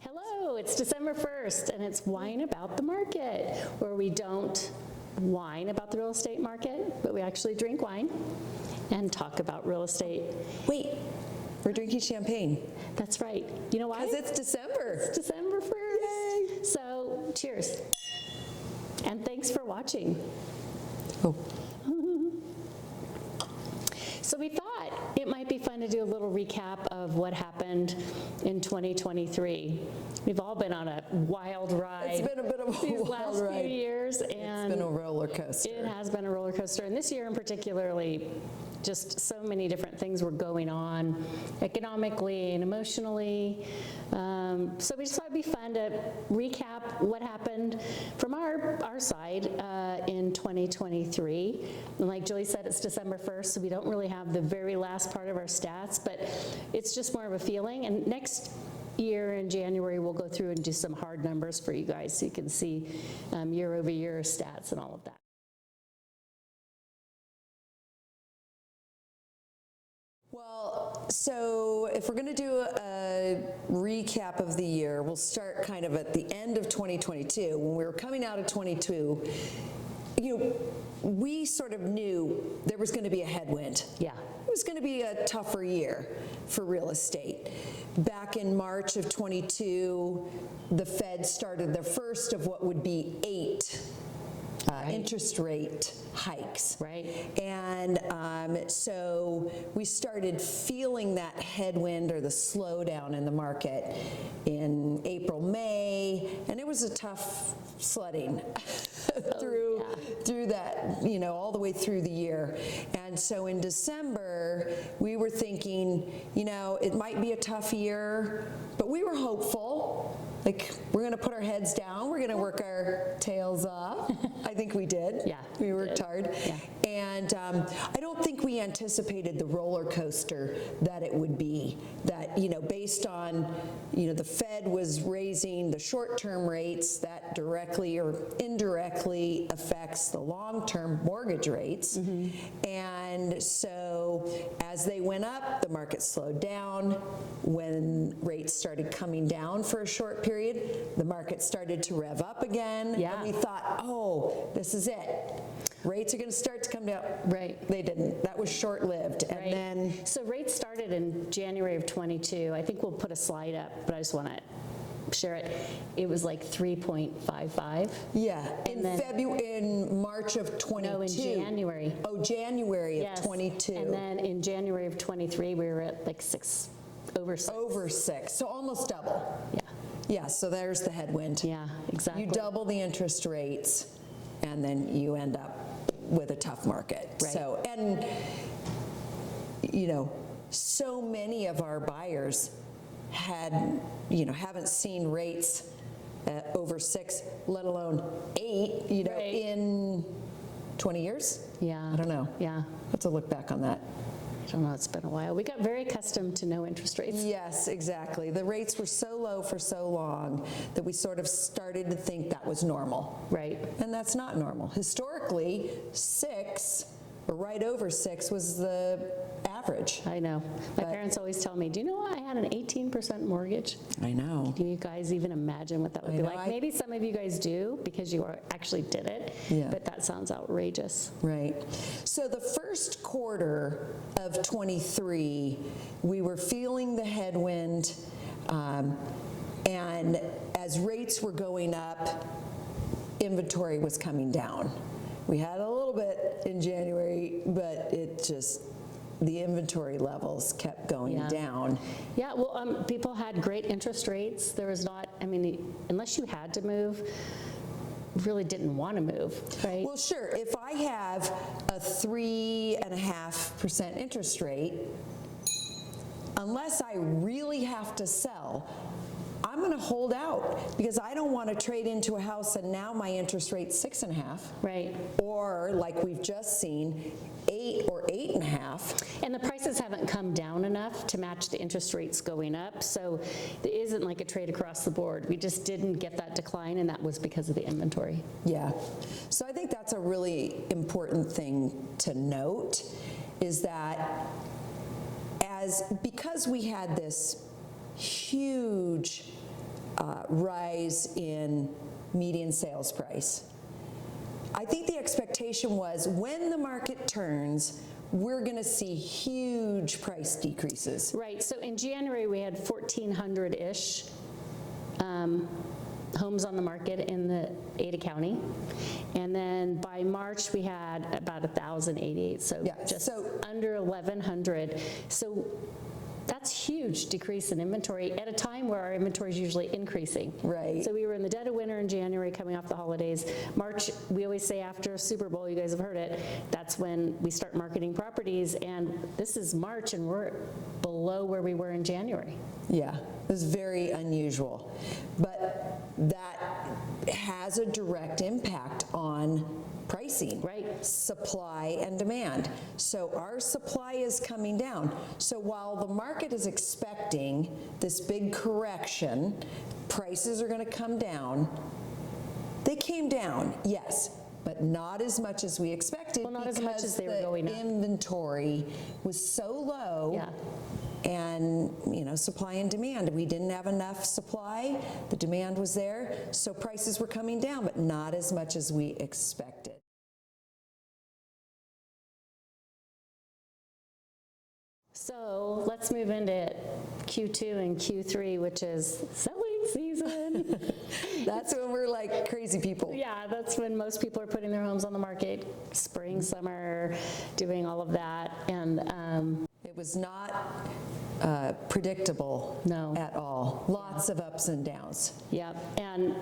Hello, it's December 1st, and it's Whine About the Market, where we don't whine about the real estate market, but we actually drink wine and talk about real estate. Wait, we're drinking champagne. That's right. You know why? Because it's December. It's December 1st. Yay. So, cheers. And thanks for watching. Oh. So we thought it might be fun to do a little recap of what happened in 2023. We've all been on a wild ride. It's been a bit of a these wild last ride. few years, and it's been a roller coaster. It has been a roller coaster, and this year in particularly, just so many different things were going on economically and emotionally. So we just thought it'd be fun to recap what happened from our side in 2023. And like Julie said, it's December 1st, so we don't really have the very last part of our stats, but it's just more of a feeling. And next year in January, we'll go through and do some hard numbers for you guys so you can see year over year stats and all of that. Well, so if we're going to do a recap of the year, we'll start kind of at the end of 2022. When we were coming out of 22, we sort of knew there was going to be a headwind. Yeah. It was going to be a tougher year for real estate. Back in March of 22, the Fed started their first of what would be 8 interest rate hikes. Right. And so we started feeling that headwind or the slowdown in the market in April, May, and it was a tough sledding through that, all the way through the year. And so in December, we were thinking, it might be a tough year, but we were hopeful. Like, we're going to put our heads down. We're going to work our tails off. I think we did. Yeah. We worked hard. Yeah. And I don't think we anticipated the roller coaster that it would be. That, based on, the Fed was raising the short-term rates, that directly or indirectly affects the long-term mortgage rates. Mm-hmm. And so as they went up, the market slowed down. When rates started coming down for a short period, the market started to rev up again. Yeah. And we thought, oh, this is it. Rates are going to start to come down. Right. They didn't. That was short-lived. Right. And then... So rates started in January of 22. I think we'll put a slide up, but I just want to share it. It was like 3.55. Yeah. In March of 22. No, in January. Oh, January of 22. And then in January of 23, we were at like over 6. Over 6. So almost double. Yeah. Yeah, so there's the headwind. Yeah, exactly. You double the interest rates, and then you end up with a tough market. Right. So, and, so many of our buyers haven't seen rates over 6, let alone 8, Right. in 20 years? Yeah. I don't know. Yeah. Have to look back on that. I don't know, it's been a while. We got very accustomed to no interest rates. Yes, exactly. The rates were so low for so long that we sort of started to think that was normal. Right. And that's not normal. Historically, 6 or right over 6 was the average. I know. My parents always tell me, do you know I had an 18% mortgage? I know. Do you guys even imagine what that would be like? Maybe some of you guys do because you actually did it, but that sounds outrageous. Right. So the first quarter of 23, we were feeling the headwind, and as rates were going up, inventory was coming down. We had a little bit in January, but the inventory levels kept going down. Yeah, well, people had great interest rates. There was not, unless you had to move, really didn't want to move, right? Well, sure. If I have a 3.5% interest rate, unless I really have to sell, I'm going to hold out because I don't want to trade into a house and now my interest rate's 6.5%. Right. Or like we've just seen, 8 or 8.5%. And the prices haven't come down enough to match the interest rates going up. So it isn't like a trade across the board. We just didn't get that decline, and that was because of the inventory. Yeah. So I think that's a really important thing to note, is that because we had this huge rise in median sales price, I think the expectation was when the market turns, we're going to see huge price decreases. Right. So in January, we had 1,400-ish homes on the market in the Ada County. And then by March, we had about 1,088. So just under 1,100. So that's huge decrease in inventory at a time where our inventory is usually increasing. Right. So we were in the dead of winter in January, coming off the holidays. March, we always say after Super Bowl, you guys have heard it, that's when we start marketing properties. And this is March, and we're below where we were in January. Yeah, it was very unusual. But that has a direct impact on pricing, right? Supply and demand. So our supply is coming down. So while the market is expecting this big correction, prices are going to come down. They came down, yes, but not as much as we expected. Well, not as much as they were going up. The inventory was so low. Yeah. And, supply and demand. We didn't have enough supply. The demand was there. So prices were coming down, but not as much as we expected. So let's move into Q2 and Q3, which is selling season. That's when we're like crazy people. Yeah, that's when most people are putting their homes on the market, spring, summer, doing all of that. And it was not predictable at all. Lots of ups and downs. Yep, and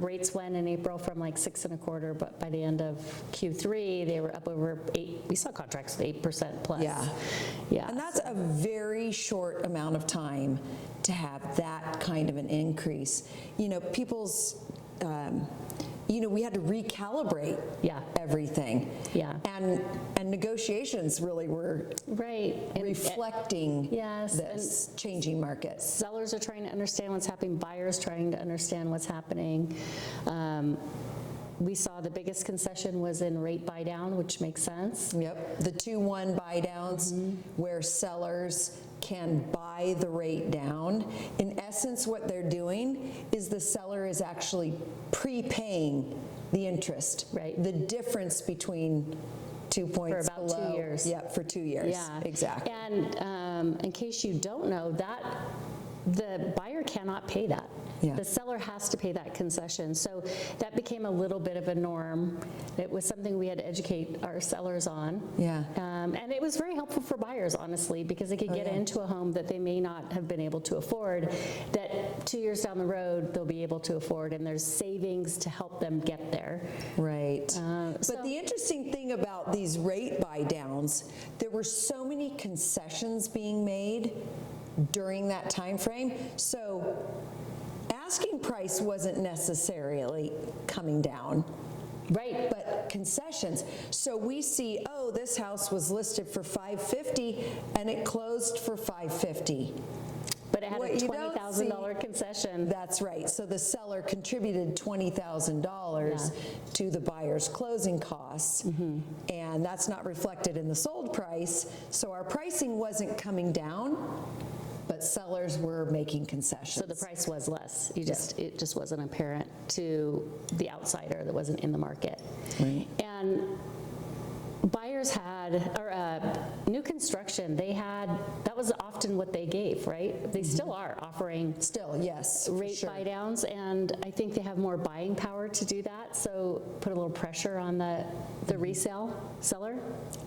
rates went in April from like 6.25%, but by the end of Q3, they were up over 8%. We saw contracts with 8% plus. Yeah. And that's a very short amount of time to have that kind of an increase. People's, we had to recalibrate everything. Yeah. And negotiations really were reflecting this changing market. Sellers are trying to understand what's happening. Buyers trying to understand what's happening. We saw the biggest concession was in rate buy down, which makes sense. Yep, the 2-1 buy downs where sellers can buy the rate down. In essence, what they're doing is the seller is actually prepaying the interest. Right. The difference between 2 points for about below. 2 years. Yeah, for 2 years. Yeah, exactly. And in case you don't know, that the buyer cannot pay that. Yeah. The seller has to pay that concession. So that became a little bit of a norm. It was something we had to educate our sellers on. Yeah. And it was very helpful for buyers, honestly, because they could get into a home that they may not have been able to afford, that 2 years down the road they'll be able to afford, and there's savings to help them get there. Right. But the interesting thing about these rate buy downs, there were so many concessions being made during that time frame. So asking price wasn't necessarily coming down. Right. But concessions. So we see, this house was listed for $550 and it closed for $550. But it had a $20,000 concession. That's right. So the seller contributed $20,000 to the buyer's closing costs, and that's not reflected in the sold price. So our pricing wasn't coming down, but sellers were making concessions. So the price was less. It just wasn't apparent to the outsider that wasn't in the market. Right. And buyers had, or new construction, that was often what they gave, right? They still are offering rate buy downs, and I think they have more buying power to do that, so put a little pressure on the resale seller.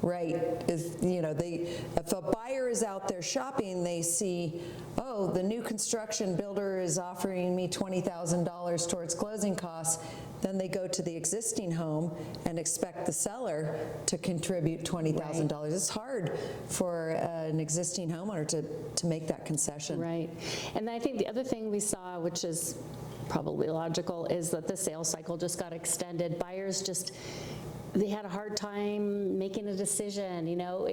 Right. If a buyer is out there shopping, they see, the new construction builder is offering me $20,000 towards closing costs. Then they go to the existing home and expect the seller to contribute $20,000 $20,000. It's hard for an existing homeowner to make that concession. Right. And I think the other thing we saw, which is probably logical, is that the sales cycle just got extended. Buyers just, they had a hard time making a decision, you know.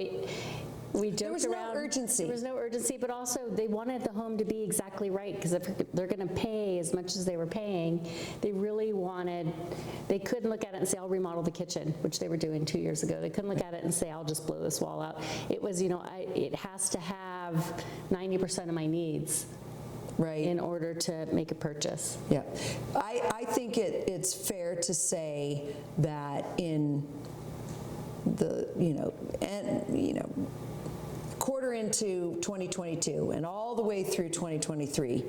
We joked There was around. no urgency. There was no urgency, but also they wanted the home to be exactly right, because if they're going to pay as much as they were paying, they really wanted, they couldn't look at it and say, I'll remodel the kitchen, which they were doing 2 years ago. They couldn't look at it and say, I'll just blow this wall out. It was, you know, it has to have 90% of my needs. Right. In order to make a purchase. Yeah. I think it's fair to say that in the, quarter into 2022 and all the way through 2023,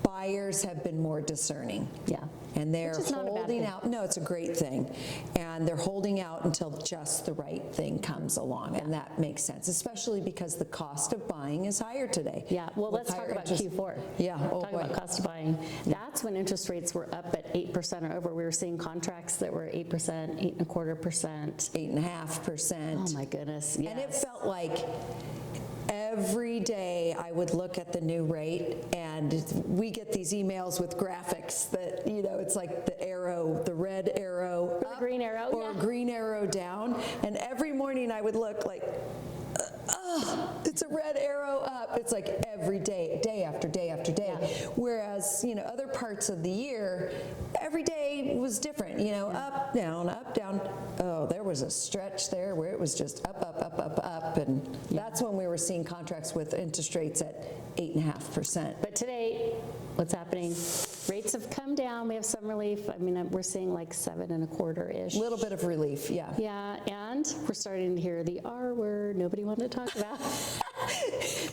buyers have been more discerning. Yeah. And they're Which is not a bad holding thing. out. No, it's a great thing. And they're holding out until just the right thing comes along. And that makes sense, especially because the cost of buying is higher today. Yeah, well, With let's talk higher about interest- Q4. Yeah, oh Talk boy. about cost of buying. That's when interest rates were up at 8% or over. We were seeing contracts that were 8%, 8.25%. 8.5%. Oh my goodness, yes. And it felt like every day I would look at the new rate, and we get these emails with graphics that, it's like the arrow, the red arrow the up green arrow, or yeah. green arrow down. And every morning I would look like, it's a red arrow up. It's like every day, day after day after day. Yeah. Whereas, other parts of the year, every day was different, up, down, up, down. Oh, there was a stretch there where it was just up, up, up, up, up. And that's when we were seeing contracts with interest rates at 8.5%. But today, what's happening? Rates have come down. We have some relief. I mean, we're seeing like 7.25-ish. A little bit of relief, yeah. Yeah, and we're starting to hear the R word nobody wanted to talk about.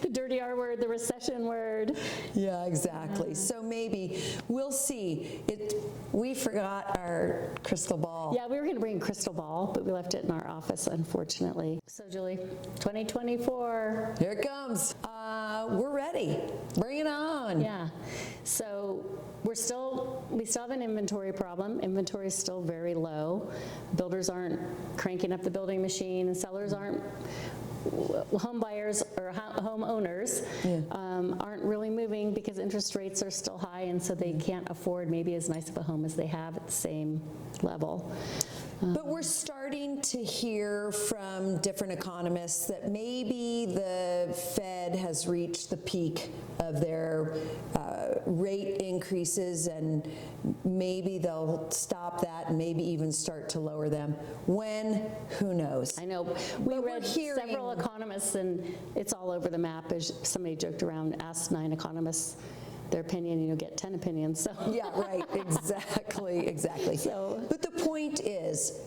The dirty R word, the recession word. Yeah, exactly. So maybe we'll see. We forgot our crystal ball. Yeah, we were going to bring a crystal ball, but we left it in our office, unfortunately. So, Julie, 2024. Here it comes. We're ready. Bring it on. Yeah. So we still have an inventory problem. Inventory is still very low. Builders aren't cranking up the building machine, and sellers aren't. Home buyers or homeowners aren't really moving because interest rates are still high, and so they can't afford maybe as nice of a home as they have at the same level. But we're starting to hear from different economists that maybe the Fed has reached the peak of their rate increases, and maybe they'll stop that and maybe even start to lower them. When? Who knows? I know. We But we're read hearing- several economists, and it's all over the map. As somebody joked around, asked 9 economists their opinion, you'll get 10 opinions. So Yeah, right, exactly. So- But the point is,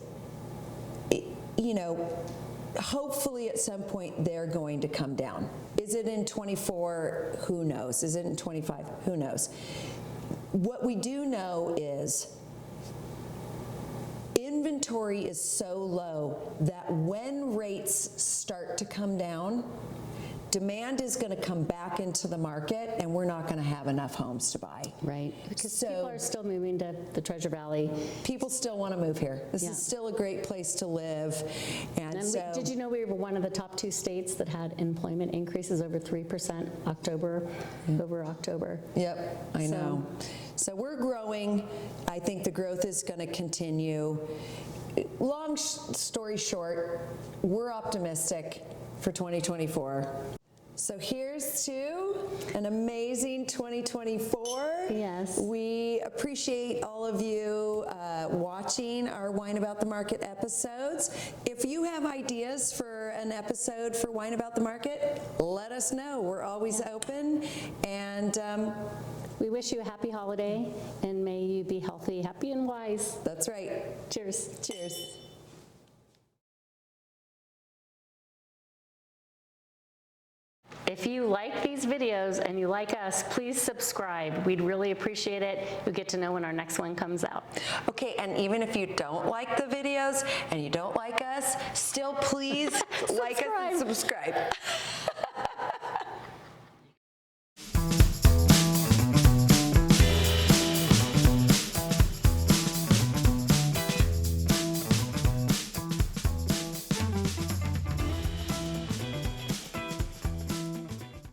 hopefully at some point they're going to come down. Is it in 24? Who knows? Is it in 25? Who knows? What we do know is inventory is so low that when rates start to come down, demand is going to come back into the market, and we're not going to have enough homes to buy. right, because So- people are still moving to the Treasure Valley. People still want to move here. This Yeah. is still a great place to live. And And so, did you know we were one of the top 2 states that had employment increases over 3% over October? Yep, I So- know. So we're growing. I think the growth is going to continue. Long story short, we're optimistic for 2024. So here's to an amazing 2024. Yes. We appreciate all of you watching our Wine About the Market episodes. If you have ideas for an episode for Wine About the Market, let us know. We're always open. And We wish you a happy holiday, and may you be healthy, happy, and wise. that's right. Cheers. Cheers. If you like these videos and you like us, please subscribe. We'd really appreciate it. You'll get to know when our next one comes out. Okay, and even if you don't like the videos and you don't like us, still please like us and subscribe.